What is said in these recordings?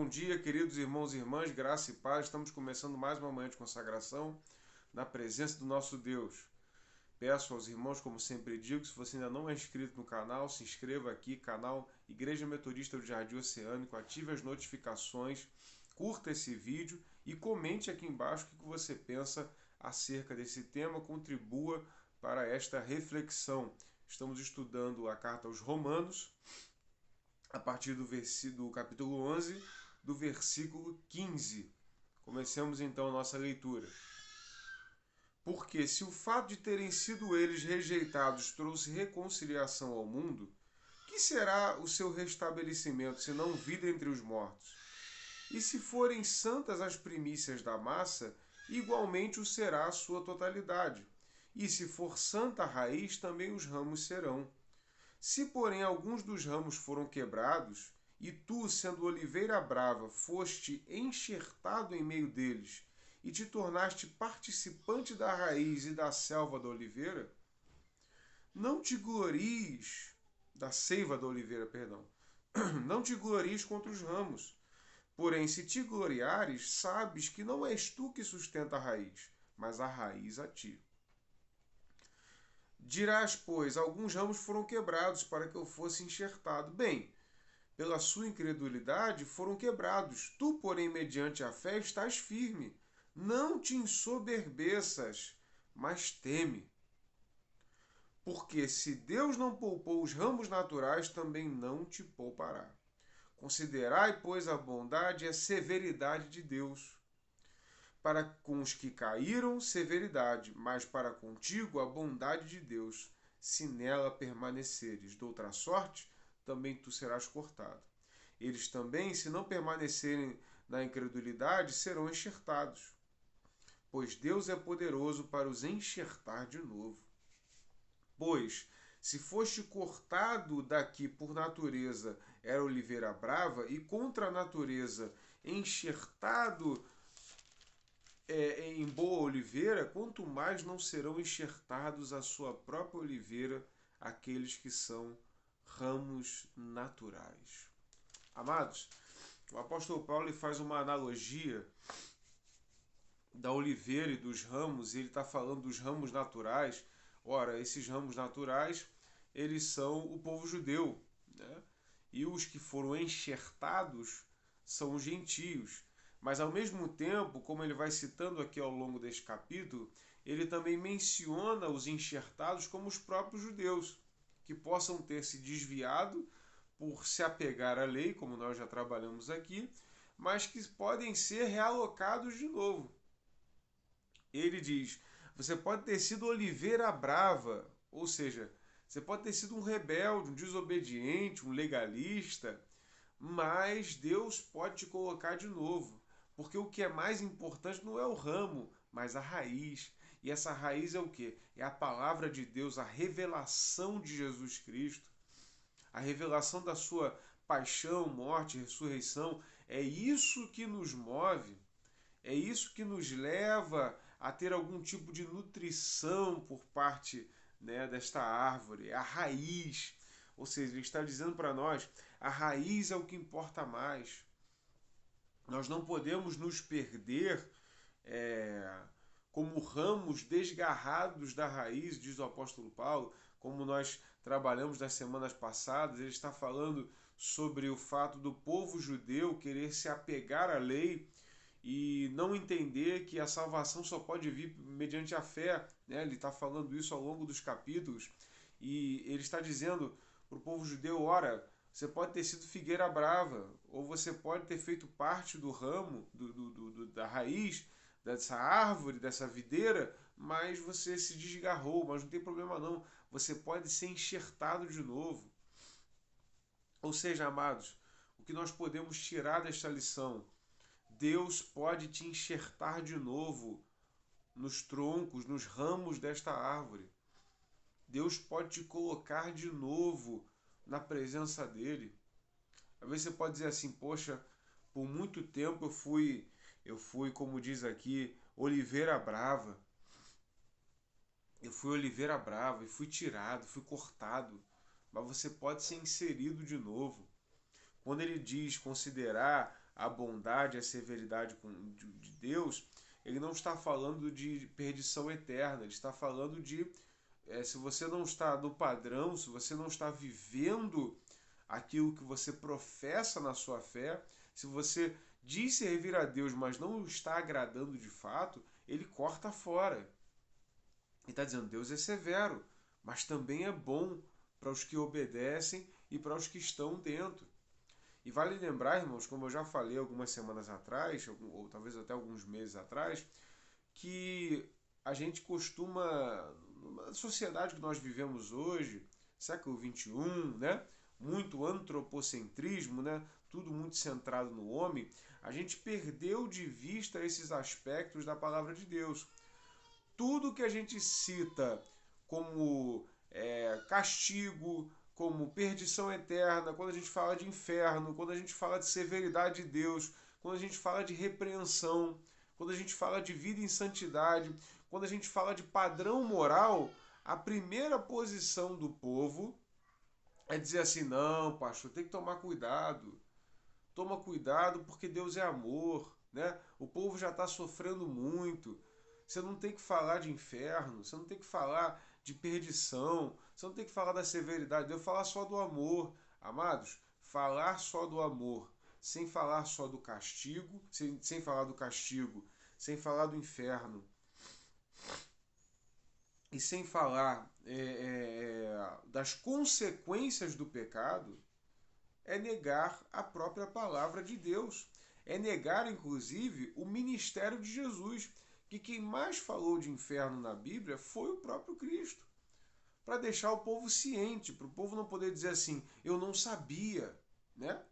bom dia, queridos irmãos e irmãs, graça e paz. Estamos começando mais uma manhã de consagração na presença do nosso Deus. Peço aos irmãos, como sempre digo, se você ainda não é inscrito no canal, se inscreva aqui, canal Igreja Metodista do Jardim Oceânico, ative as notificações, curta esse vídeo e comente aqui embaixo o que você pensa acerca desse tema, contribua para esta reflexão. Estamos estudando a carta aos Romanos, a partir do capítulo 11, do versículo 15. Comecemos então a nossa leitura. Porque se o fato de terem sido eles rejeitados trouxe reconciliação ao mundo, que será o seu restabelecimento, senão vida entre os mortos? E se forem santas as primícias da massa, igualmente o será a sua totalidade. E se for santa a raiz, também os ramos serão. Se, porém, alguns dos ramos foram quebrados, e tu, sendo oliveira brava, foste enxertado em meio deles, e te tornaste participante da raiz e da selva da oliveira, não te glories, da seiva da oliveira, perdão, não te glories contra os ramos. Porém, se te gloriares, sabes que não és tu que sustenta a raiz, mas a raiz a ti. Dirás, pois, alguns ramos foram quebrados para que eu fosse enxertado. Bem, pela sua incredulidade foram quebrados. Tu, porém, mediante a fé, estás firme. Não te ensoberbeças, mas teme. Porque se Deus não poupou os ramos naturais, também não te poupará. Considerai, pois, a bondade e a severidade de Deus. Para com os que caíram, severidade, mas para contigo a bondade de Deus. Se nela permaneceres, de outra sorte, também tu serás cortado. Eles também, se não permanecerem na incredulidade, serão enxertados. Pois Deus é poderoso para os enxertar de novo. Pois, se foste cortado daqui por natureza, era oliveira brava, e contra a natureza enxertado em boa oliveira, quanto mais não serão enxertados a sua própria oliveira aqueles que são ramos naturais. Amados, o apóstolo Paulo faz uma analogia da oliveira e dos ramos, e ele está falando dos ramos naturais. Ora, esses ramos naturais, eles são o povo judeu, né? E os que foram enxertados são os gentios. Mas ao mesmo tempo, como ele vai citando aqui ao longo deste capítulo, ele também menciona os enxertados como os próprios judeus, que possam ter se desviado por se apegar à lei, como nós já trabalhamos aqui, mas que podem ser realocados de novo. Ele diz, você pode ter sido oliveira brava, ou seja, você pode ter sido um rebelde, um desobediente, um legalista, mas Deus pode te colocar de novo. Porque o que é mais importante não é o ramo, mas a raiz. E essa raiz é o quê? É a palavra de Deus, a revelação de Jesus Cristo, a revelação da sua paixão, morte, ressurreição. É isso que nos move, é isso que nos leva a ter algum tipo de nutrição por parte, né, desta árvore, é a raiz. Ou seja, ele está dizendo para nós, a raiz é o que importa mais. Nós não podemos nos perder como ramos desgarrados da raiz, diz o apóstolo Paulo, como nós trabalhamos nas semanas passadas. Ele está falando sobre o fato do povo judeu querer se apegar à lei e não entender que a salvação só pode vir mediante a fé, né? Ele está falando isso ao longo dos capítulos, e ele está dizendo para o povo judeu, ora, você pode ter sido figueira brava, ou você pode ter feito parte do ramo, da raiz, dessa árvore, dessa videira, mas você se desgarrou, mas não tem problema não, você pode ser enxertado de novo. Ou seja, amados, o que nós podemos tirar desta lição? Deus pode te enxertar de novo nos troncos, nos ramos desta árvore. Deus pode te colocar de novo na presença dele. Às vezes você pode dizer assim, poxa, por muito tempo eu fui, como diz aqui, oliveira brava. Eu fui oliveira brava e fui tirado, fui cortado. Mas você pode ser inserido de novo. quando ele diz considerar a bondade e a severidade de Deus, ele não está falando de perdição eterna, ele está falando de se você não está no padrão, se você não está vivendo aquilo que você professa na sua fé, se você diz servir a Deus, mas não o está agradando de fato, ele corta fora. Ele está dizendo, Deus é severo, mas também é bom para os que obedecem e para os que estão dentro. E vale lembrar, irmãos, como eu já falei algumas semanas atrás, ou talvez até alguns meses atrás, que a gente costuma, na sociedade que nós vivemos hoje, século XXI, né? Muito antropocentrismo, né? Tudo muito centrado no homem, a gente perdeu de vista esses aspectos da palavra de Deus. Tudo que a gente cita como castigo, como perdição eterna, quando a gente fala de inferno, quando a gente fala de severidade de Deus, quando a gente fala de repreensão, quando a gente fala de vida em santidade, quando a gente fala de padrão moral, a primeira posição do povo é dizer assim, não, pastor, tem que tomar cuidado. Toma cuidado porque Deus é amor, né? O povo já está sofrendo muito. Você não tem que falar de inferno, você não tem que falar de perdição, você não tem que falar da severidade de Deus, falar só do amor. Amados, falar só do amor, sem falar só do castigo, sem falar do castigo, sem falar do inferno, e sem falar das consequências do pecado, é negar a própria palavra de Deus. É negar, inclusive, o ministério de Jesus, que quem mais falou de inferno na Bíblia foi o próprio Cristo. Para deixar o povo ciente, para o povo não poder dizer assim, eu não sabia, né?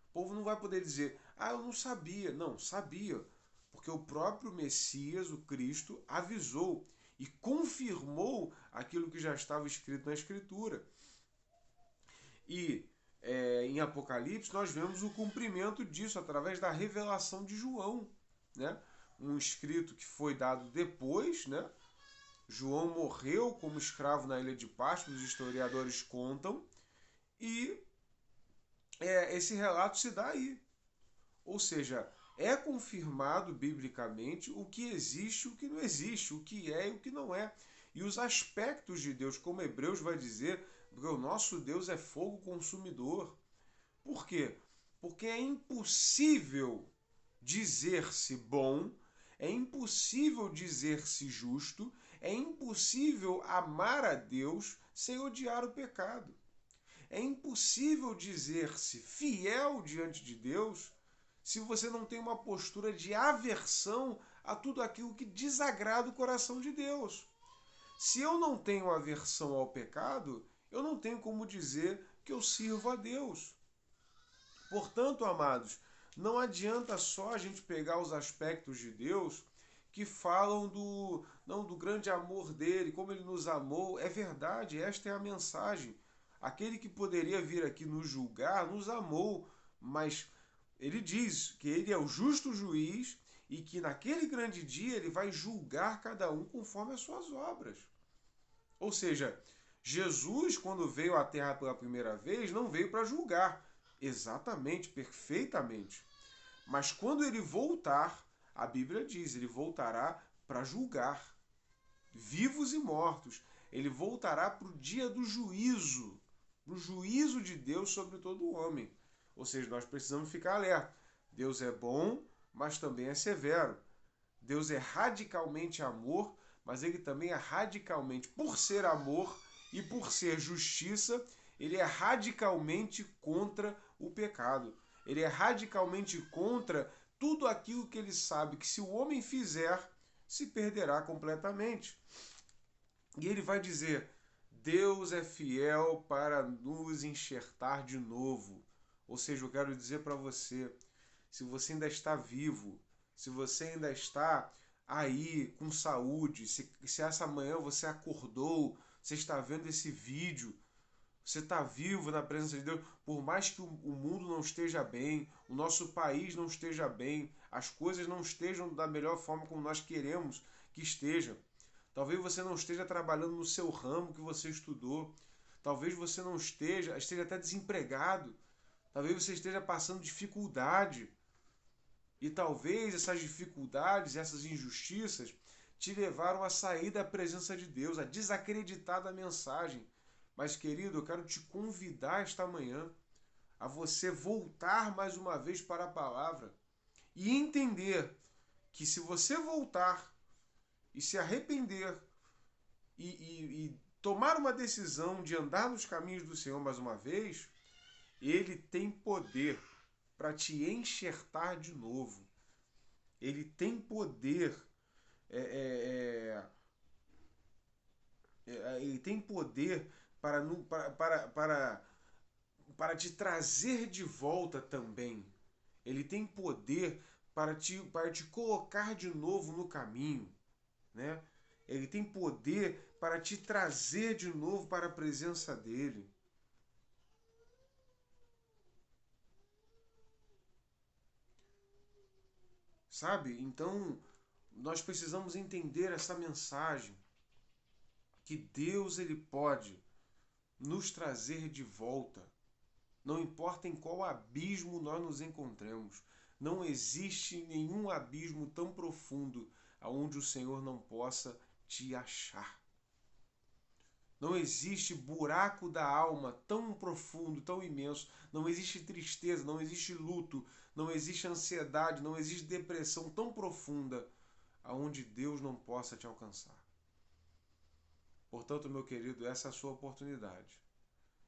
O povo não vai poder dizer, eu não sabia. Não, sabia, porque o próprio Messias, o Cristo, avisou e confirmou aquilo que já estava escrito na Escritura. E em Apocalipse nós vemos o cumprimento disso através da revelação de João, né? Um escrito que foi dado depois, né? João morreu como escravo na ilha de Patmos, os historiadores contam, e esse relato se dá aí. Ou seja, é confirmado biblicamente o que existe e o que não existe, o que é e o que não é. E os aspectos de Deus, como Hebreus vai dizer, porque o nosso Deus é fogo consumidor. Por quê? Porque é impossível dizer-se bom, é impossível dizer-se justo, é impossível amar a Deus sem odiar o pecado. É impossível dizer-se fiel diante de Deus se você não tem uma postura de aversão a tudo aquilo que desagrada o coração de Deus. Se eu não tenho aversão ao pecado, eu não tenho como dizer que eu sirvo a Deus. Portanto, amados, não adianta só a gente pegar os aspectos de Deus que falam do grande amor dele, como ele nos amou. É verdade, esta é a mensagem. Aquele que poderia vir aqui nos julgar, nos amou, mas ele diz que ele é o justo juiz e que naquele grande dia ele vai julgar cada um conforme as suas obras. Ou seja, Jesus, quando veio à Terra pela primeira vez, não veio para julgar. Exatamente, perfeitamente. Mas quando ele voltar, a Bíblia diz, ele voltará para julgar vivos e mortos. Ele voltará para o dia do juízo, para o juízo de Deus sobre todo o homem. Ou seja, nós precisamos ficar alerta. Deus é bom, mas também é severo. Deus é radicalmente amor, mas ele também é radicalmente, por ser amor e por ser justiça, ele é radicalmente contra o pecado. Ele é radicalmente contra tudo aquilo que ele sabe que se o homem fizer, se perderá completamente. E ele vai dizer, Deus é fiel para nos enxertar de novo. Ou seja, eu quero dizer para você, se você ainda está vivo, se você ainda está aí com saúde, se essa manhã você acordou, você está vendo esse vídeo, você está vivo na presença de Deus, por mais que o mundo não esteja bem, o nosso país não esteja bem, as coisas não estejam da melhor forma como nós queremos que estejam. Talvez você não esteja trabalhando no seu ramo que você estudou, talvez você não esteja até desempregado. Talvez você esteja passando dificuldade e talvez essas dificuldades, essas injustiças te levaram a sair da presença de Deus, a desacreditar da mensagem. Mas, querido, eu quero te convidar esta manhã a você voltar mais uma vez para a palavra e entender que se você voltar e se arrepender e tomar uma decisão de andar nos caminhos do Senhor mais uma vez, Ele tem poder para te enxertar de novo. Ele tem poder, é, ele tem poder para te trazer de volta também. Ele tem poder para te colocar de novo no caminho, né? Ele tem poder para te trazer de novo para a presença dele. Sabe? Então, nós precisamos entender essa mensagem que Deus ele pode nos trazer de volta. Não importa em qual abismo nós nos encontremos, não existe nenhum abismo tão profundo aonde o Senhor não possa te achar. Não existe buraco da alma tão profundo, tão imenso. Não existe tristeza, não existe luto, não existe ansiedade, não existe depressão tão profunda aonde Deus não possa te alcançar. Portanto, meu querido, essa é a sua oportunidade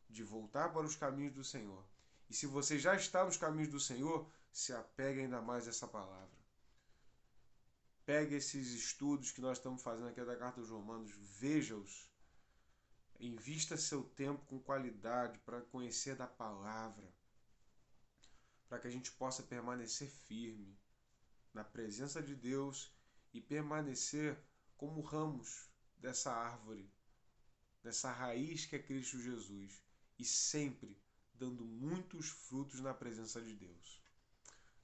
de voltar para os caminhos do Senhor. E se você já está nos caminhos do Senhor, se apegue ainda mais a essa palavra. Pegue esses estudos que nós estamos fazendo aqui da Carta aos Romanos, veja-os. Invista seu tempo com qualidade para conhecer da palavra, para que a gente possa permanecer firme na presença de Deus e permanecer como ramos dessa árvore, dessa raiz que é Cristo Jesus, e sempre dando muitos frutos na presença de Deus.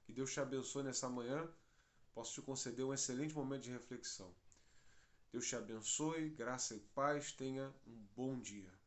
Que Deus te abençoe nessa manhã, posso te conceder um excelente momento de reflexão. Deus te abençoe, graça e paz, tenha um bom dia.